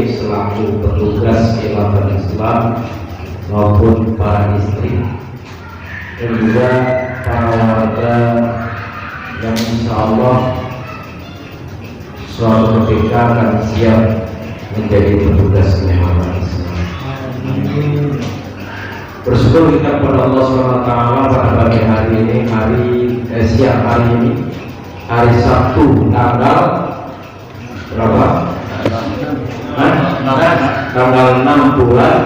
selaku petugas khilafah Islam maupun para istri dan juga para warga yang insya Allah suatu ketika akan siap menjadi petugas khilafah Islam. Bersyukur kita kepada Allah SWT pada pagi hari ini, siang hari ini, hari Sabtu tanggal berapa? Tanggal 6 bulan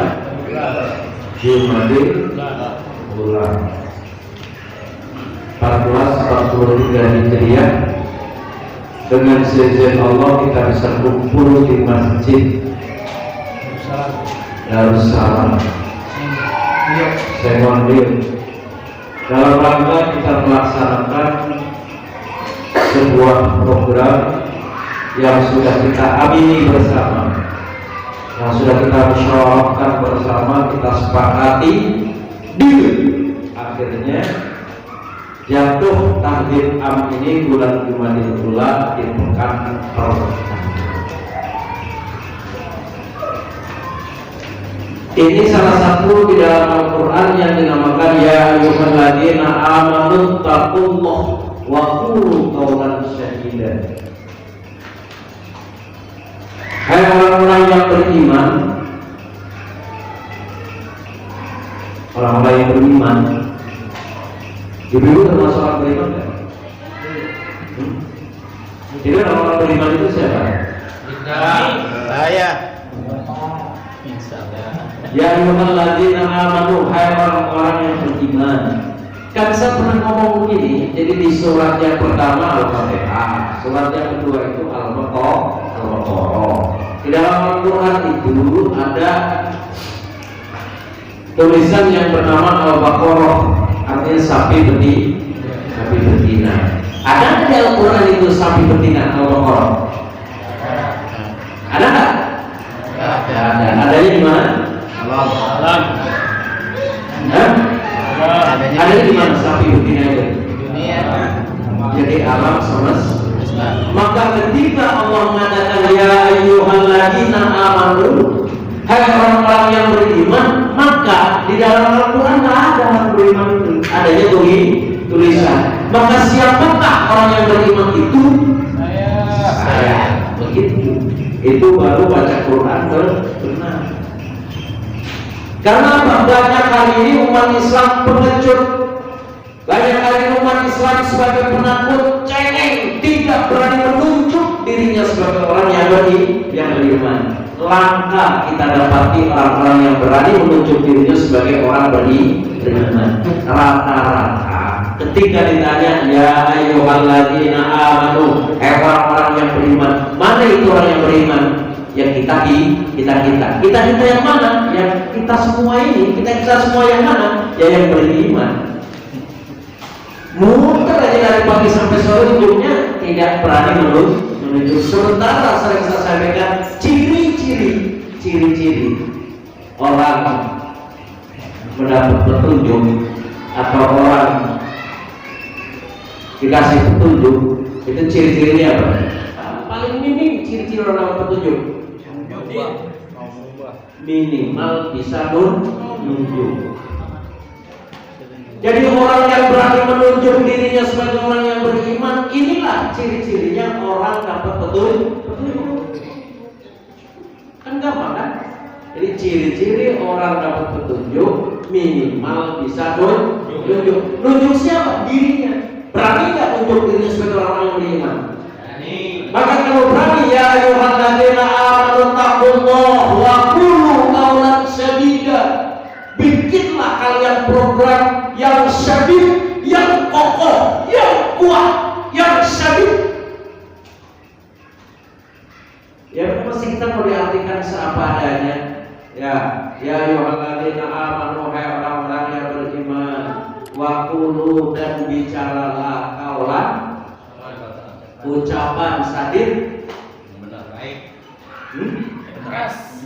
Jumadil bulan 1443 Hijriah. Dengan seizin Allah kita bisa kumpul di Masjid Darussalam Sengondir dalam rangka kita melaksanakan sebuah program yang sudah kita amini bersama, yang sudah kita musyawarahkan bersama, kita sepakati. Akhirnya jatuh takdir am ini bulan Jumadil Ula di pekan pertama. Ini salah satu di dalam Al-Quran yang dinamakan ya ayyuhalladzina amanu taqullaha wa qulu qawlan sadida. Hai orang-orang yang beriman, orang-orang yang beriman. Ibu termasuk orang beriman kan? Jadi orang-orang beriman itu siapa? Saya. Ya ayyuhalladzina amanu, hai orang-orang yang beriman. Kan saya pernah ngomong begini, jadi di surat yang pertama Al-Fatihah, surat yang kedua itu Al-Baqarah. Di dalam Al-Quran itu ada tulisan yang bernama Al-Baqarah, artinya sapi betina. Ada di Al-Quran itu sapi betina Al-Baqarah? Ada nggak? Ada. Adanya di mana? Alam. Ada di mana sapi betina itu? Dunia. Jadi alam semesta. Maka ketika Allah mengatakan ya ayyuhalladzina amanu, hai orang-orang yang beriman, maka di dalam Al-Quran tidak ada orang beriman itu, adanya tulisan. Maka siapakah orang yang beriman itu? Saya. Begitu. Itu baru baca Quran benar. Karena banyak kali ini umat Islam pengecut, banyak kali ini umat Islam sebagai penakut, cengeng, tidak berani menunjuk dirinya sebagai orang yang beriman. Langka kita dapati orang-orang yang berani menunjuk dirinya sebagai orang beriman. Rata-rata ketika ditanya ya ayyuhalladzina amanu, orang-orang yang beriman, mana itu orang yang beriman? Yang kita yang mana? Yang kita semua ini, kita semua yang mana? Ya yang beriman. Muter aja dari pagi sampai sore ujungnya tidak berani menunjuk. Sementara sering saya sampaikan ciri-ciri orang mendapat petunjuk atau orang dikasih petunjuk, itu ciri-cirinya apa? Paling minim ciri-ciri orang dapat petunjuk. Minimal bisa menunjuk. Jadi orang yang berani menunjuk dirinya sebagai orang yang beriman, inilah ciri-cirinya orang dapat petunjuk. Kan gampang kan? Jadi ciri-ciri orang dapat petunjuk minimal bisa menunjuk. Nunjuk siapa? Dirinya. Berani nggak menunjuk dirinya sebagai orang yang beriman? Maka kalau berani ya ayyuhalladzina amanu taqullaha wa qulu qawlan sadida. Bikinlah kalian program yang syadid, yang kokoh, yang kuat, yang syadid. Ya mesti kita mau diartikan seapa adanya. Ya ayyuhalladzina amanu, hai orang-orang yang beriman, wa qulu, dan bicaralah kaulan, ucapan sadid, benar baik, keras,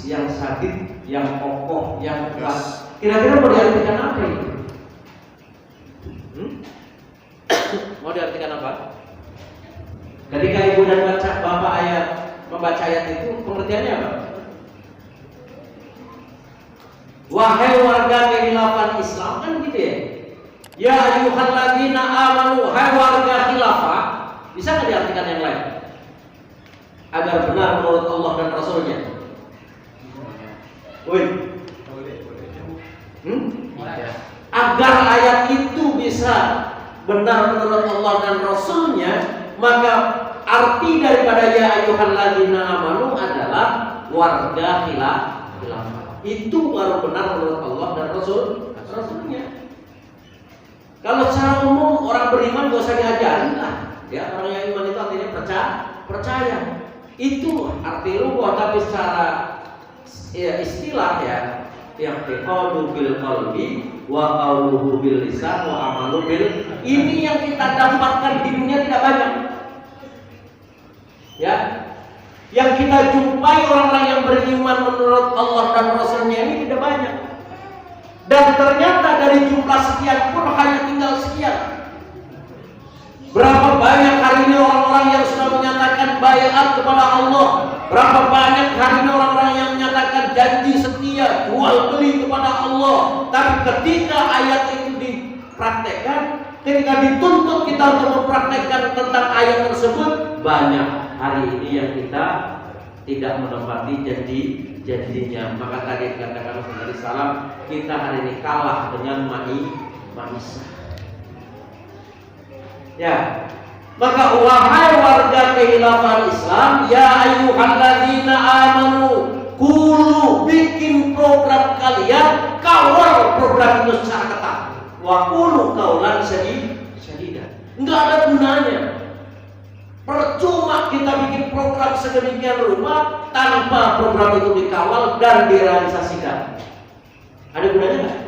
yang sadid, yang kokoh, yang keras. Kira-kira mau diartikan apa ini? Mau diartikan apa? Ketika ibu dan bapak ayat membaca ayat itu pengertiannya apa? Wahai warga kekhilafan Islam, kan gitu ya. Ya ayyuhalladzina amanu, hai warga khilafah. Bisa nggak diartikan yang lain? Agar benar menurut Allah dan Rasulnya. Woi. Agar ayat itu bisa benar menurut Allah dan Rasulnya, maka arti daripada ya ayyuhalladzina amanu adalah warga khilafah. Itu baru benar menurut Allah dan Rasulnya. Kalau secara umum orang beriman gak usah diajarin lah. Ya, orang yang iman itu artinya percaya. Itu arti rubuh, tapi secara ya, istilah ya, yang qaulu bil qalbi wa qauluhu bil lisan wa amalu bil, ini yang kita dapatkan di dunia tidak banyak. Ya. Yang kita jumpai orang-orang yang beriman menurut Allah dan Rasulnya ini tidak banyak. Dan ternyata dari jumlah sekian pun hanya tinggal sekian. Berapa banyak hari ini orang-orang yang sudah menyatakan baiat kepada Allah. Berapa banyak hari ini orang-orang yang menyatakan janji setia, jual beli kepada Allah. Tapi ketika ayat itu dipraktekkan, ketika dituntut kita untuk mempraktekkan tentang ayat tersebut, banyak hari ini yang kita tidak menepati janjinya. Maka tadi katakan Rasulullah SAW, kita hari ini kalah dengan manusia. Ya, maka wahai warga kekhilafan Islam, ya ayyuhalladzina amanu, kulu bikin program kalian, kawal program itu secara ketat. Wa kulu kaulan sadida. Enggak ada gunanya. Percuma kita bikin program sedemikian rupa tanpa program itu dikawal dan direalisasikan. Ada gunanya nggak?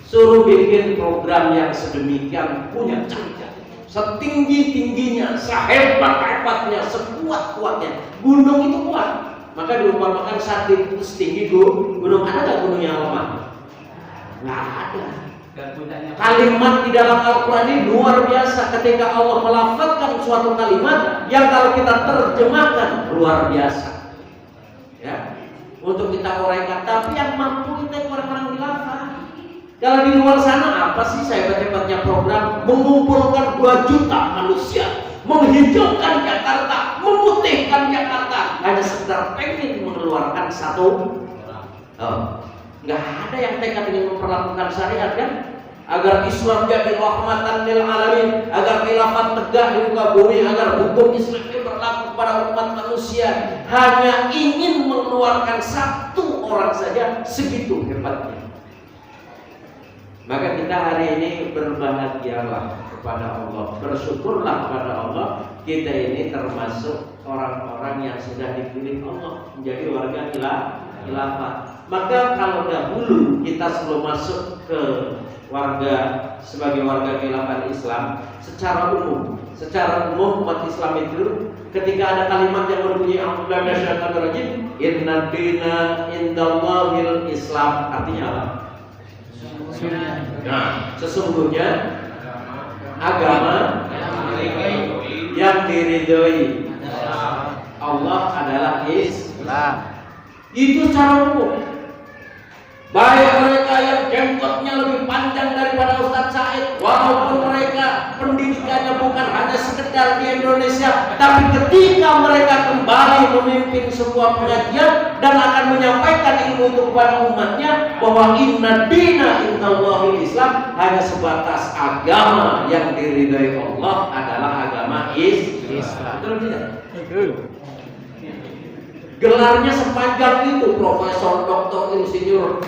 Suruh bikin program yang sedemikian punya cahaya, setinggi-tingginya, sehebat-hebatnya, sekuat-kuatnya. Gunung itu kuat, maka diumpamakan setinggi setinggi gunung. Ada nggak gunung yang lemah? Nggak ada. Kalimat di dalam Al-Quran ini luar biasa. Ketika Allah melafazkan suatu kalimat yang kalau kita terjemahkan luar biasa, ya, untuk kita uraikan. Tapi yang mampu kita orang-orang khilafah. Kalau di luar sana apa sih sehebat-hebatnya program mengumpulkan 2 juta manusia, menghijaukan Jakarta, memutihkan Jakarta, hanya sekedar pengen mengeluarkan satu. Nggak ada yang tekad ingin memperlakukan syariat, kan? Agar Islam jadi rahmatan lil alamin, agar khilafat tegak di muka bumi, agar hukum Islam ini berlaku kepada umat manusia. Hanya ingin mengeluarkan 1 orang saja, segitu hebatnya. Maka kita hari ini berbahagialah kepada Allah, bersyukurlah kepada Allah. Kita ini termasuk orang-orang yang sudah dipilih Allah menjadi warga khilafah. Maka kalau dahulu kita sebelum masuk ke sebagai warga khilafah Islam, secara umum umat Islam itu ketika ada kalimat yang berbunyi a'udzubillahi minasyaitonir rajim, inna dina indallahil Islam, artinya apa? Nah, sesungguhnya agama yang diridhoi Allah adalah Islam. Itu secara umum. Baik mereka yang jenggotnya lebih panjang daripada Ustadz Said, walaupun mereka pendidikannya bukan hanya sekedar di Indonesia, tapi ketika mereka kembali memimpin sebuah pengajian dan akan menyampaikan ilmu itu kepada umatnya bahwa inna dina indallahil Islam, hanya sebatas agama yang diridhai Allah adalah agama Islam. Betul tidak? Betul. Gelarnya sepanjang itu, profesor, doktor, insinyur,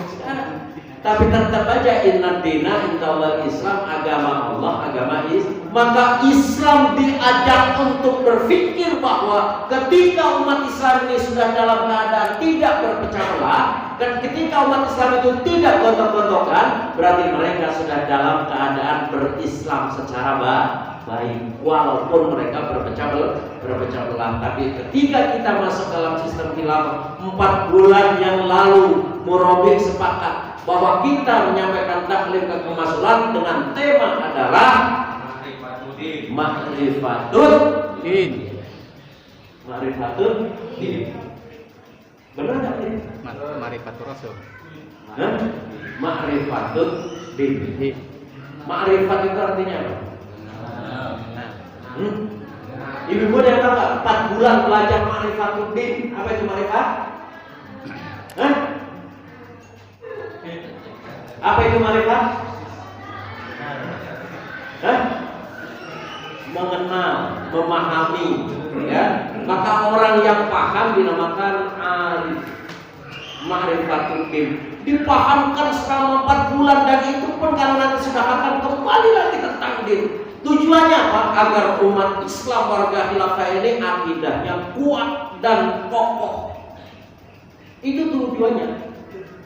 tapi tetap aja inna dina indallahil Islam, agama Allah, agama Islam. Maka Islam diajak untuk berpikir bahwa ketika umat Islam ini sudah dalam keadaan tidak berpecah belah, dan ketika umat Islam itu tidak gontok-gontokan, berarti mereka sudah dalam keadaan berislam secara baik, walaupun mereka berpecah belah. Tapi ketika kita masuk dalam sistem khilafah, 4 bulan yang lalu Murabbi sepakat bahwa kita menyampaikan taklim kemasulahan dengan tema adalah ma'rifatud din. Ma'rifatud din. Benar enggak ini? Ma'rifatur Rasul. Ma'rifatud din. Ma'rifat itu artinya apa? Ibu-ibu yang tahu nggak? 4 bulan belajar ma'rifatud din. Apa itu ma'rifat? Apa itu ma'rifat? Mengenal, memahami, ya. Maka orang yang paham dinamakan arif. Ma'rifatud din. Dipahamkan selama 4 bulan, dan itu pun kalau nanti sudah akan kembali lagi tentang din. Tujuannya apa? Agar umat Islam warga khilafah ini akidahnya kuat dan kokoh. Itu tujuannya.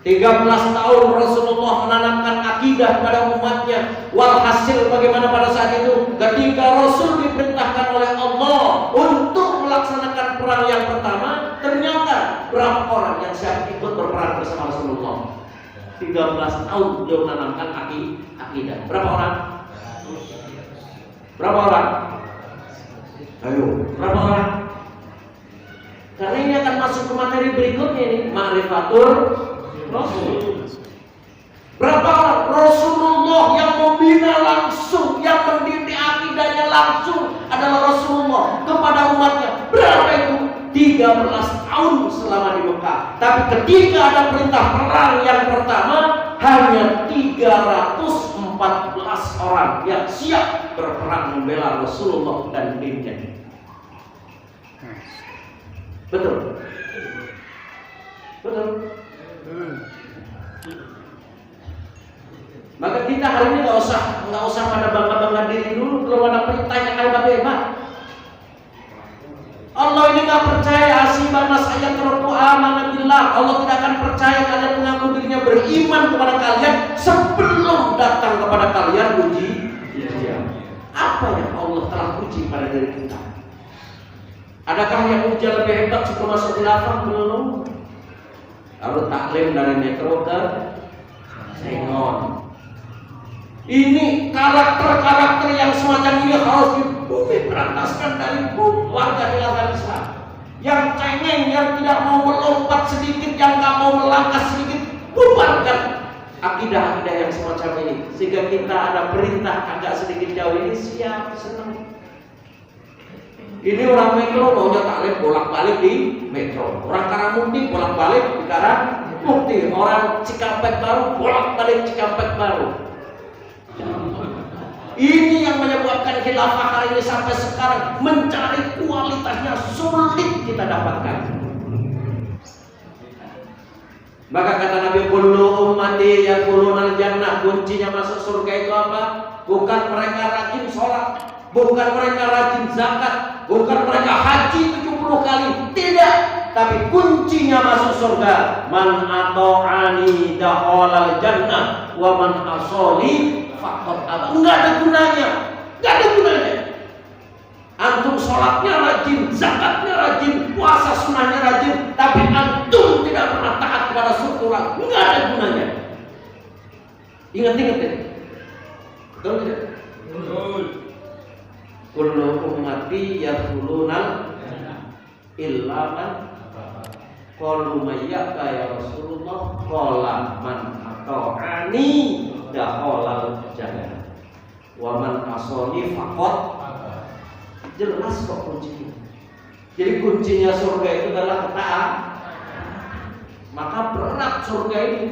13 tahun Rasulullah menanamkan akidah pada umatnya. Walhasil bagaimana pada saat itu? Ketika Rasul diperintahkan oleh Allah untuk melaksanakan perang yang pertama, ternyata berapa orang yang siap ikut berperang bersama Rasulullah? 13 tahun beliau menanamkan akidah. Berapa orang? Berapa orang? Ayo, berapa orang? Karena ini akan masuk ke materi berikutnya ini, ma'rifatur Rasul. Berapa orang? Rasulullah yang membina langsung, yang mendidik akidahnya langsung adalah Rasulullah kepada umatnya. Berapa itu? 13 tahun selama di Mekah. Tapi ketika ada perintah perang yang pertama, hanya 314 orang yang siap berperang membela Rasulullah dan dinnya. Betul? Betul? Maka kita hari ini nggak usah pada bangga diri dulu, belum ada perintahnya hebat. Allah ini nggak percaya asibana saya terlalu amanah billah. Allah tidak akan percaya kalian mengaku dirinya beriman kepada kalian sebelum datang kepada kalian ujian. Apa yang Allah telah uji pada diri kita? Adakah yang ujian lebih hebat sebelum masuk khilafah? Belum. Lalu taklim dari metro ke Sengon. Ini karakter-karakter yang semacam ini harus diberantaskan dari warga khilafah Islam. Yang cengeng, yang tidak mau melompat sedikit, yang nggak mau melangkah sedikit, bubarkan akidah-akidah yang semacam ini. Sehingga kita ada perintah agak sedikit jauh ini, siap, senang. Ini orang metro maunya taklim bolak-balik di metro. Orang Karangmukti bolak-balik di Karangmukti. Orang Cikampek Baru bolak-balik Cikampek Baru. Ini yang menyebabkan khilafah hari ini sampai sekarang mencari kualitasnya sulit kita dapatkan. Maka kata Nabi, kullu ummati yadkhulunal jannah. Kuncinya masuk surga itu apa? Bukan mereka rajin sholat, bukan mereka rajin zakat, bukan mereka haji 70 kali, tidak. Tapi kuncinya masuk surga, man ata'ani dakhalal jannah wa man asoli faqad aba. Enggak ada gunanya. Enggak ada gunanya. Antum sholatnya rajin, zakatnya rajin, puasa sunnahnya rajin, tapi antum tidak pernah taat kepada syukuran, enggak ada gunanya. Ingat-ingat ya. Betul tidak? Betul. Kullu ummati yadkhulunal illa man qalu mayyaka ya Rasulullah qala man ata'ani dakhalal jannah wa man asani faqad. Jelas kok kuncinya. Jadi kuncinya surga itu adalah ketaatan. Maka berat surga ini.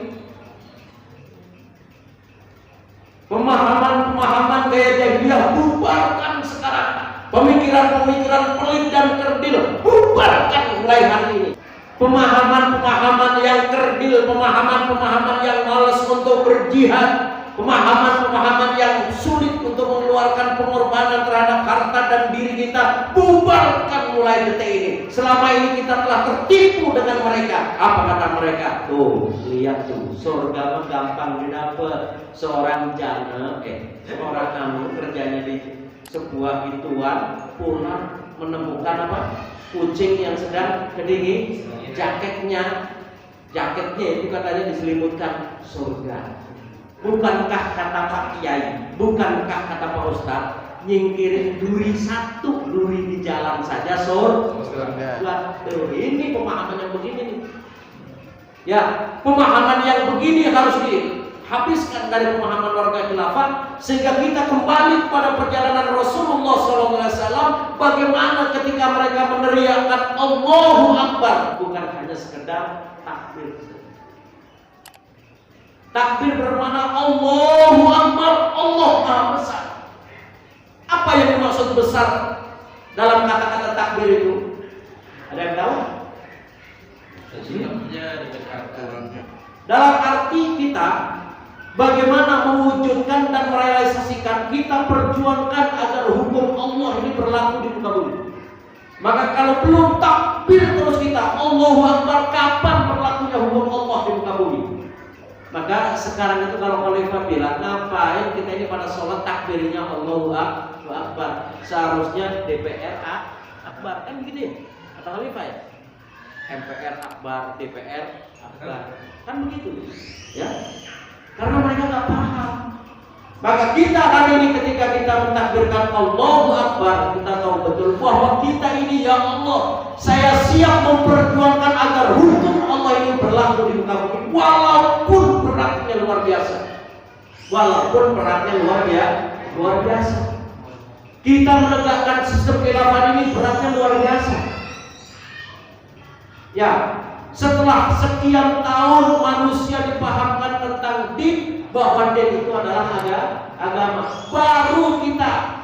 Pemahaman-pemahaman gaya jahiliyah bubarkan sekarang. Pemikiran-pemikiran pelit dan kerdil bubarkan mulai hari ini. Pemahaman-pemahaman yang kerdil, pemahaman-pemahaman yang malas untuk berjihad, pemahaman-pemahaman yang sulit untuk mengeluarkan pengorbanan terhadap harta dan diri kita, bubarkan mulai detik ini. Selama ini kita telah tertipu dengan mereka. Apa kata mereka? Tuh, lihat tuh, surga gampang didapat. Seorang jana, seorang kamu kerjanya di sebuah ituan, pulang menemukan apa? Kucing yang sedang kedingin, jaketnya itu katanya diselimutkan surga. Bukankah kata Pak Kiai, bukankah kata Pak Ustadz, nyingkirin duri satu, duri di jalan saja surga. Ini pemahaman yang begini nih. Ya, pemahaman yang begini harus dihabiskan dari pemahaman warga khilafah, sehingga kita kembali kepada perjalanan Rasulullah SAW. Bagaimana ketika mereka meneriakkan Allahu Akbar, bukan hanya sekedar takbir. Takbir bermakna Allahu Akbar, Allah Maha Besar. Apa yang dimaksud besar dalam kata-kata takbir itu? Ada yang tahu? Dalam arti kita bagaimana mewujudkan dan merealisasikan, kita perjuangkan agar hukum Allah ini berlaku di muka bumi. Maka kalau belum takbir terus kita Allahu Akbar, kapan berlakunya hukum Allah di muka bumi? Maka sekarang itu kalau khalifah bilang, ngapain kita ini pada sholat takbirnya Allahu Akbar, seharusnya DPR Akbar, kan begitu ya kata khalifah ya, MPR Akbar, DPR Akbar, kan begitu ya, karena mereka nggak paham. Maka kita hari ini ketika kita mentakbirkan Allahu Akbar, kita tahu betul bahwa kita ini, ya Allah, saya siap memperjuangkan agar hukum Allah ini berlaku di muka bumi, walaupun beratnya luar biasa. Walaupun beratnya luar biasa. Kita menegakkan sistem khilafah ini beratnya luar biasa. Ya, setelah sekian tahun manusia dipahamkan tentang din, bahwa din itu adalah agama, baru kita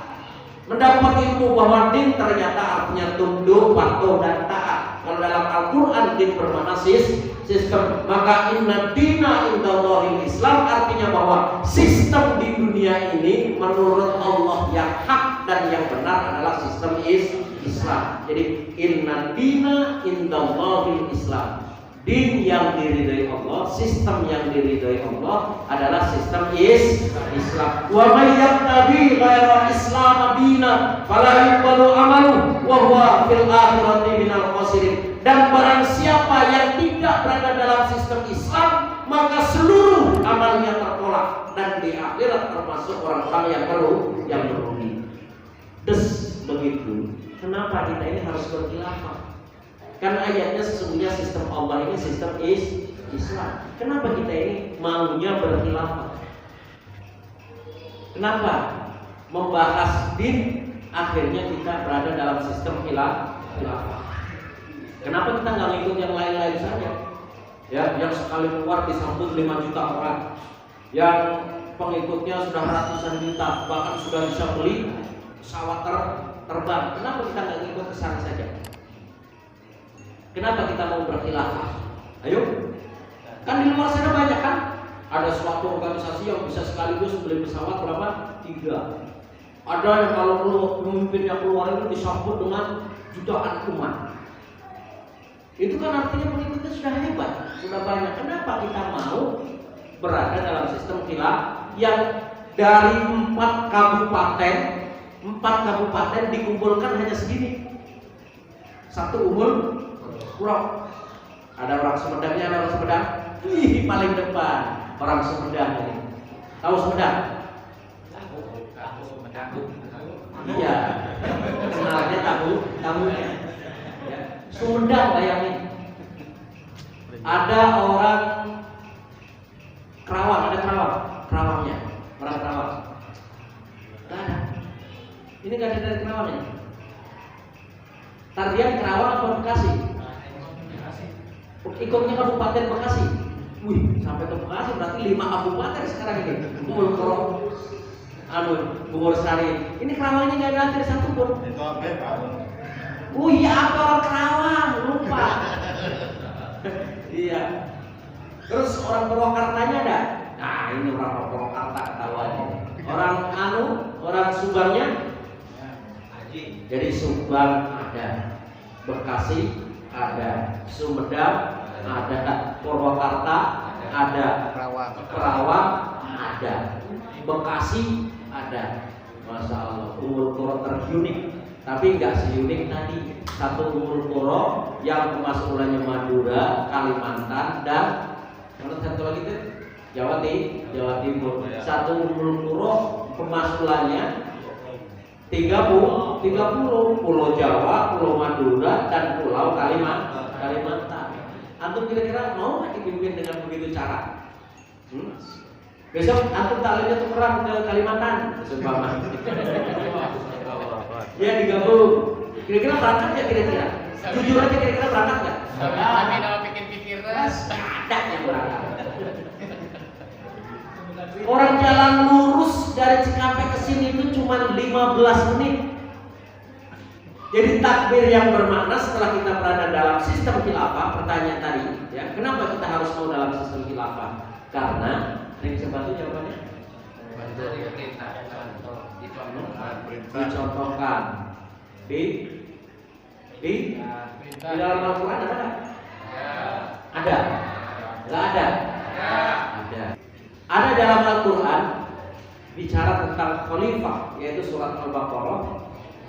mendapat ilmu bahwa din ternyata artinya tunduk, patuh dan taat. Kalau dalam Al-Quran din bermakna sistem, maka inna dina indallahil Islam, artinya bahwa sistem di dunia ini menurut Allah yang hak dan yang benar adalah sistem Islam. Jadi inna dina indallahil Islam, din yang diridhai Allah, sistem yang diridhai Allah adalah sistem Islam. Wa may yabtaghi ghaira Islam dina fala yuqbalu amalu wa huwa fil akhirati minal khasirin. Dan barang siapa yang tidak berada dalam sistem Islam, maka seluruh amalnya tertolak dan di akhirat termasuk orang-orang yang merugi. Begitu. Kenapa kita ini harus berkhilafah? Karena ayatnya sesungguhnya sistem Allah ini sistem Islam. Kenapa kita ini maunya berkhilafah? Kenapa membahas din akhirnya kita berada dalam sistem khilafah? Kenapa kita nggak ngikut yang lain-lain saja? Ya, yang sekali keluar disambut 5 juta orang, yang pengikutnya sudah ratusan juta, bahkan sudah bisa beli pesawat terbang. Kenapa kita nggak ngikut ke sana saja? Kenapa kita mau berkhilafah? Ayo, kan di luar sana banyak kan? Ada suatu organisasi yang bisa sekaligus beli pesawat berapa? 3. Ada yang kalau pemimpin yang keluar itu disambut dengan jutaan umat. Itu kan artinya pengikutnya sudah hebat, sudah banyak. Kenapa kita mau berada dalam sistem khilafah yang dari 4 kabupaten dikumpulkan hanya segini? Satu Pulau. Ada orang Sumedangnya, ada orang Sumedang. Paling depan orang Sumedang ini. Tahu Sumedang? Tahu Sumedang. Iya. Kenalnya tahunya. Ya. Sumedang, bayangin. Ada orang Kerawang, Kerawangnya, orang Kerawang. Gak ada. Ini gak ada dari Kerawang ya? Tardian Kerawang atau Bekasi? Ikutnya Kabupaten Bekasi. Wih, sampai ke Bekasi berarti 5 kabupaten sekarang ini. Bogor Sari. Ini Kerawangnya nggak ada satu pun. Iya, apa orang Kerawang? Lupa. Iya. Terus orang Purwakartanya ada? Nah, ini orang Purwakarta ketahuannya. Orang Subangnya? Jadi Subang ada, Bekasi ada, Sumedang ada, Purwakarta ada, Kerawang ada, Bekasi ada. Masya Allah, Ummul Qura terunik, tapi nggak seunik tadi. Satu Ummul Qura yang pemasmulannya Madura, Kalimantan, dan mana satu lagi tuh? Jawa Timur. Satu Ummul Qura pemasmulannya 30 Pulau Jawa, Pulau Madura, dan Pulau Kalimantan. Antum kira-kira mau nggak dipimpin dengan begitu cara? Besok antum taklimnya tukeran ke Kalimantan, seumpama. Ya digabung. Kira-kira berangkat nggak kira-kira? Jujur aja kira-kira berangkat nggak? Kami udah pikir-pikir ada yang berangkat. Orang jalan lurus dari Cikampek ke sini itu cuma 15 menit. Jadi takbir yang bermakna setelah kita berada dalam sistem khilafah, pertanyaan tadi, ya, kenapa kita harus mau dalam sistem khilafah? Karena ini bisa bantu jawabannya? Dicontohkan di dalam Al-Quran ada nggak? Ada. Nggak ada? Ada. Ada dalam Al-Quran bicara tentang khalifah, yaitu surat Al-Baqarah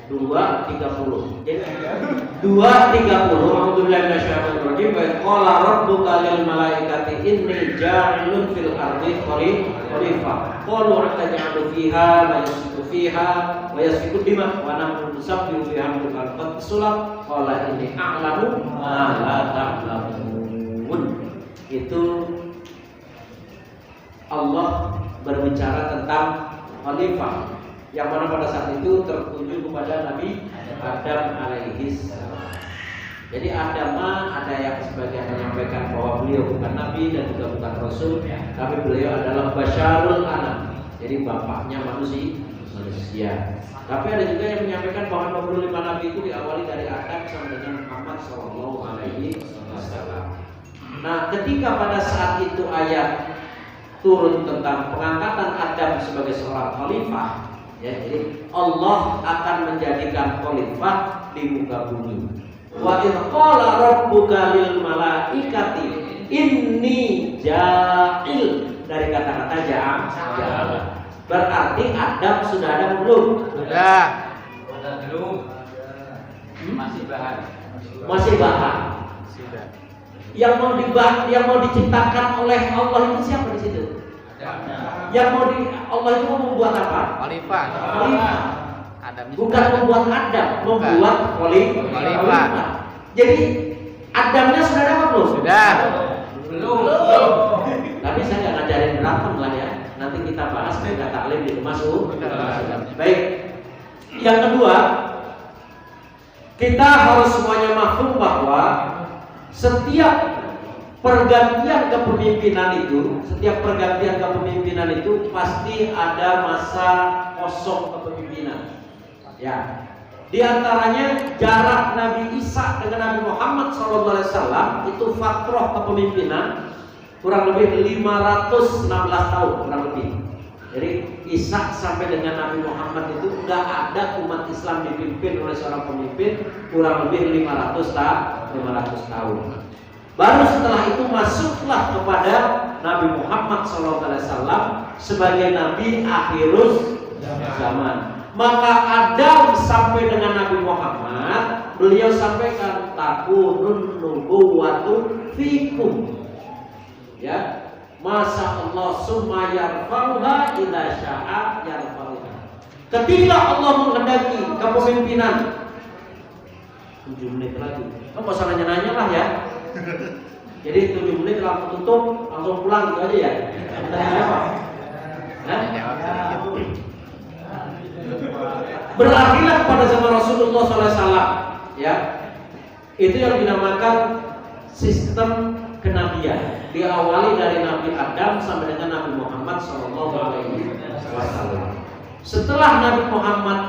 2:30. Jadi 2:30. Alhamdulillah minasyaitonir rajim. Wa qala rabbuka lil malaikati inni ja'ilun fil ardi khalifah. Qalu ataj'alu fiha ma yasfiku fiha wa yasfiku dima wa nahnu nusabbihu bihamdika qad sulab qala inni a'lamu ma la ta'lamun. Itu Allah berbicara tentang khalifah yang mana pada saat itu tertuju kepada Nabi Adam alaihi salam. Jadi Adam ada yang sebagian menyampaikan bahwa beliau bukan nabi dan juga bukan rasul, tapi beliau adalah basyarul anam. Jadi bapaknya manusia. Tapi ada juga yang menyampaikan bahwa 25 nabi itu diawali dari Adam sampai dengan Muhammad sallallahu alaihi wasallam. Nah, ketika pada saat itu ayat turun tentang pengangkatan Adam sebagai seorang khalifah, ya, jadi Allah akan menjadikan khalifah di muka bumi. Wa idz qala rabbuka lil malaikati inni ja'il, dari kata-kata ja'al. Berarti Adam sudah ada belum? Sudah. Belum. Masih bahan. Sudah. Yang mau diciptakan oleh Allah itu siapa di situ? Yang Allah itu mau membuat apa? Khalifah. Bukan membuat Adam, membuat khalifah. Jadi Adamnya sudah ada apa belum? Sudah. Belum. Tapi saya nggak ngajarin berantem lah ya. Nanti kita bahas ketika taklim di rumah Baik. Yang kedua, kita harus semuanya maklum bahwa setiap pergantian kepemimpinan itu pasti ada masa kosong kepemimpinan. Ya. Di antaranya jarak Nabi Isa dengan Nabi Muhammad SAW itu fatrah kepemimpinan kurang lebih 516 tahun kurang lebih. Jadi Isa sampai dengan Nabi Muhammad itu enggak ada umat Islam dipimpin oleh seorang pemimpin kurang lebih 500 tahun. Baru setelah itu masuklah kepada Nabi Muhammad SAW sebagai Nabi akhirus zaman. Maka Adam sampai dengan Nabi Muhammad, beliau sampaikan takunun nubuwwatun fikum. Ya, masa Allah summa yarfa'uha idza sya'a yarfa'uha. Ketika Allah menghendaki kepemimpinan 7 menit lagi. Kamu enggak usah nanya-nanya lah ya. Jadi 7 menit langsung tutup, langsung pulang gitu aja ya. Tanya apa? Berakhirlah pada zaman Rasulullah SAW, ya. Itu yang dinamakan sistem kenabian. Diawali dari Nabi Adam sampai dengan Nabi Muhammad SAW. Setelah Nabi Muhammad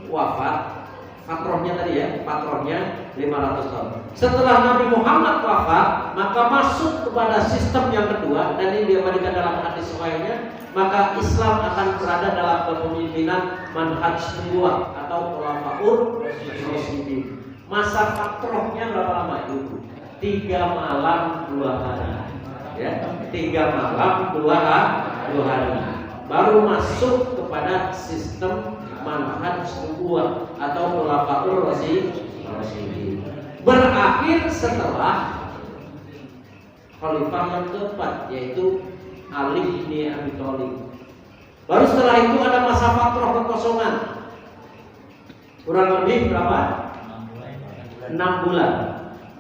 wafat, patronnya 500 tahun. Setelah Nabi Muhammad wafat, maka masuk kepada sistem yang kedua, dan ini diabadikan dalam hadis sahihnya, maka Islam akan berada dalam kepemimpinan manhaj nubuwah atau khulafaur rasyidin. Masa fatrohnya berapa lama itu? 3 malam 2 hari. Ya, 3 malam 2 hari. Baru masuk kepada sistem manhaj nubuwah atau khulafaur rasyidin. Berakhir setelah khalifah yang keempat, yaitu Ali bin Abi Thalib. Baru setelah itu ada masa fatrah kekosongan. kurang lebih berapa? 6 bulan.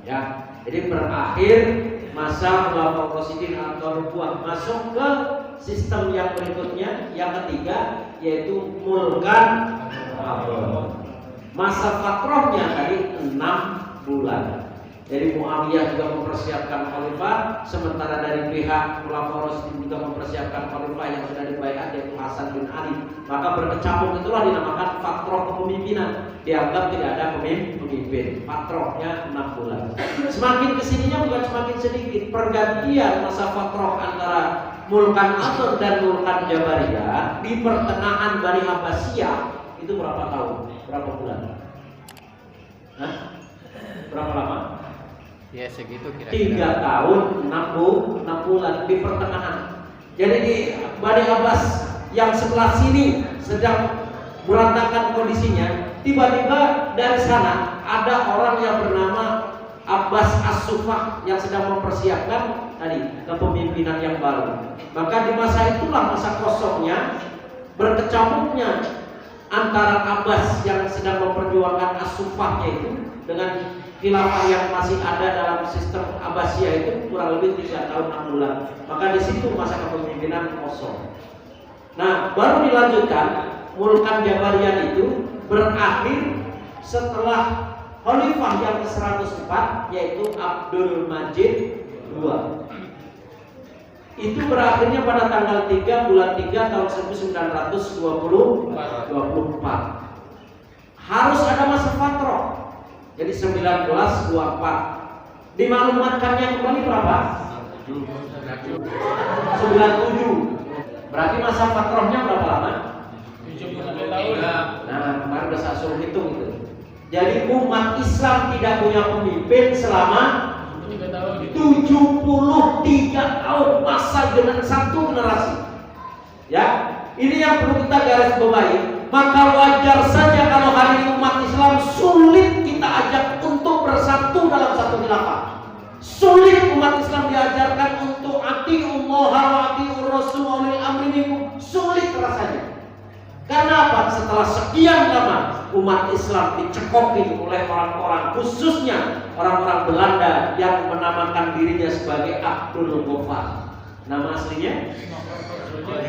Ya, jadi berakhir masa khulafah rasyidin atau nubuwah, masuk ke sistem yang berikutnya, yang ketiga, yaitu mulkan Amr. Masa fatrohnya tadi 6 bulan. Jadi Muawiyah juga mempersiapkan khalifah, sementara dari pihak khulafah rasyidin juga mempersiapkan khalifah yang sudah dibaiat, yaitu Hasan bin Ali. Maka berkecamuk itulah dinamakan fatroh kepemimpinan. Dianggap tidak ada pemimpin. Fatrohnya 6 bulan. Semakin kesininya bukan semakin sedikit. Pergantian masa fatroh antara mulkan Amr dan mulkan Jabariyah di pertengahan Bani Abbasiyah itu berapa tahun? Berapa bulan? Hah? Berapa lama? Ya segitu kira-kira. 3 tahun 6 bulan di pertengahan. Jadi di Bani Abbas yang sebelah sini sedang berantakan kondisinya, tiba-tiba dari sana ada orang yang bernama Abbas As-Suffah yang sedang mempersiapkan tadi kepemimpinan yang baru. Maka di masa itulah masa kosongnya, berkecamuknya antara Abbas yang sedang memperjuangkan As-Suffahnya itu dengan khilafah yang masih ada dalam sistem Abbasiyah itu kurang lebih 3 tahun 6 bulan. Maka di situ masa kepemimpinan kosong. Nah, baru dilanjutkan mulkan Jabariyah itu berakhir setelah khalifah yang ke-104 yaitu Abdul Majid II. Itu berakhirnya pada tanggal 3 bulan 3 tahun 1924. Harus ada masa fatroh. Jadi 1924. Dimaklumatkannya kembali berapa? 97. Berarti masa fatrohnya berapa lama? 70 tahun. Nah, kemarin udah saya suruh hitung itu. Jadi umat Islam tidak punya pemimpin selama 73 tahun masa dengan satu generasi. Ya, ini yang perlu kita garis bawahi. Maka wajar saja kalau hari ini umat Islam sulit kita ajak untuk bersatu dalam satu khilafah. Sulit umat Islam diajarkan untuk atiullah wa atiur rasul wa ulil amri minkum. Sulit rasanya. Karena apa? Setelah sekian lama umat Islam dicekoki oleh orang-orang, khususnya orang-orang Belanda yang menamakan dirinya sebagai Abdul Ghaffar. Nama aslinya?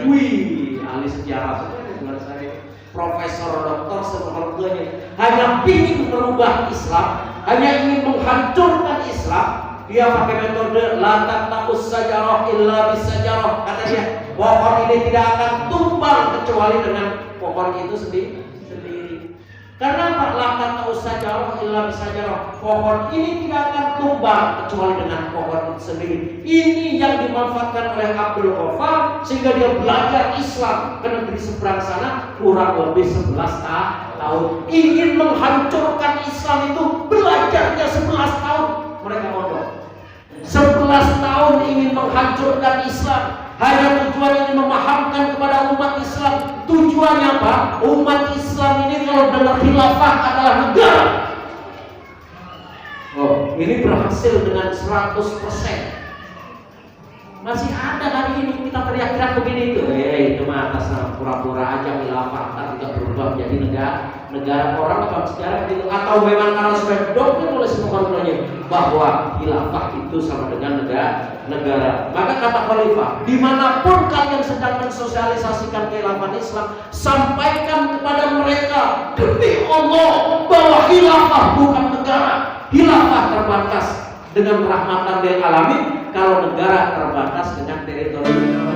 Wih, ahli sejarah. Profesor, doktor, semuanya hanya ingin merubah Islam, hanya ingin menghancurkan Islam. Dia pakai metode la taqus sajarah illa bisajarah. Kata dia, pohon ini tidak akan tumbang kecuali dengan pohon itu sendiri. Karena apa? La taqus sajarah illa bisajarah. Pohon ini tidak akan tumbang kecuali dengan pohon itu sendiri. Ini yang dimanfaatkan oleh Abdul Ghaffar sehingga dia belajar Islam ke negeri seberang sana kurang lebih 11 tahun. Ingin menghancurkan Islam itu belajarnya 11 tahun. Mereka mondok 11 tahun ingin menghancurkan Islam. Hanya tujuan ingin memahamkan kepada umat Islam. Tujuannya apa? Umat Islam ini kalau dengar khilafah adalah negara. Oh, ini berhasil dengan 100%. Masih ada hari ini kita teriak-teriak begini itu. Itu mah atas nama pura-pura aja khilafah, tak tidak berubah menjadi negara orang atau sejarah itu, atau memang karena sudah doktrin oleh semua orang bahwa khilafah itu sama dengan negara. Maka kata khalifah, dimanapun kalian sedang mensosialisasikan khilafah Islam, sampaikan kepada mereka demi Allah bahwa khilafah bukan negara. Khilafah terbatas dengan rahmatan lil alamin, kalau negara terbatas dengan teritori.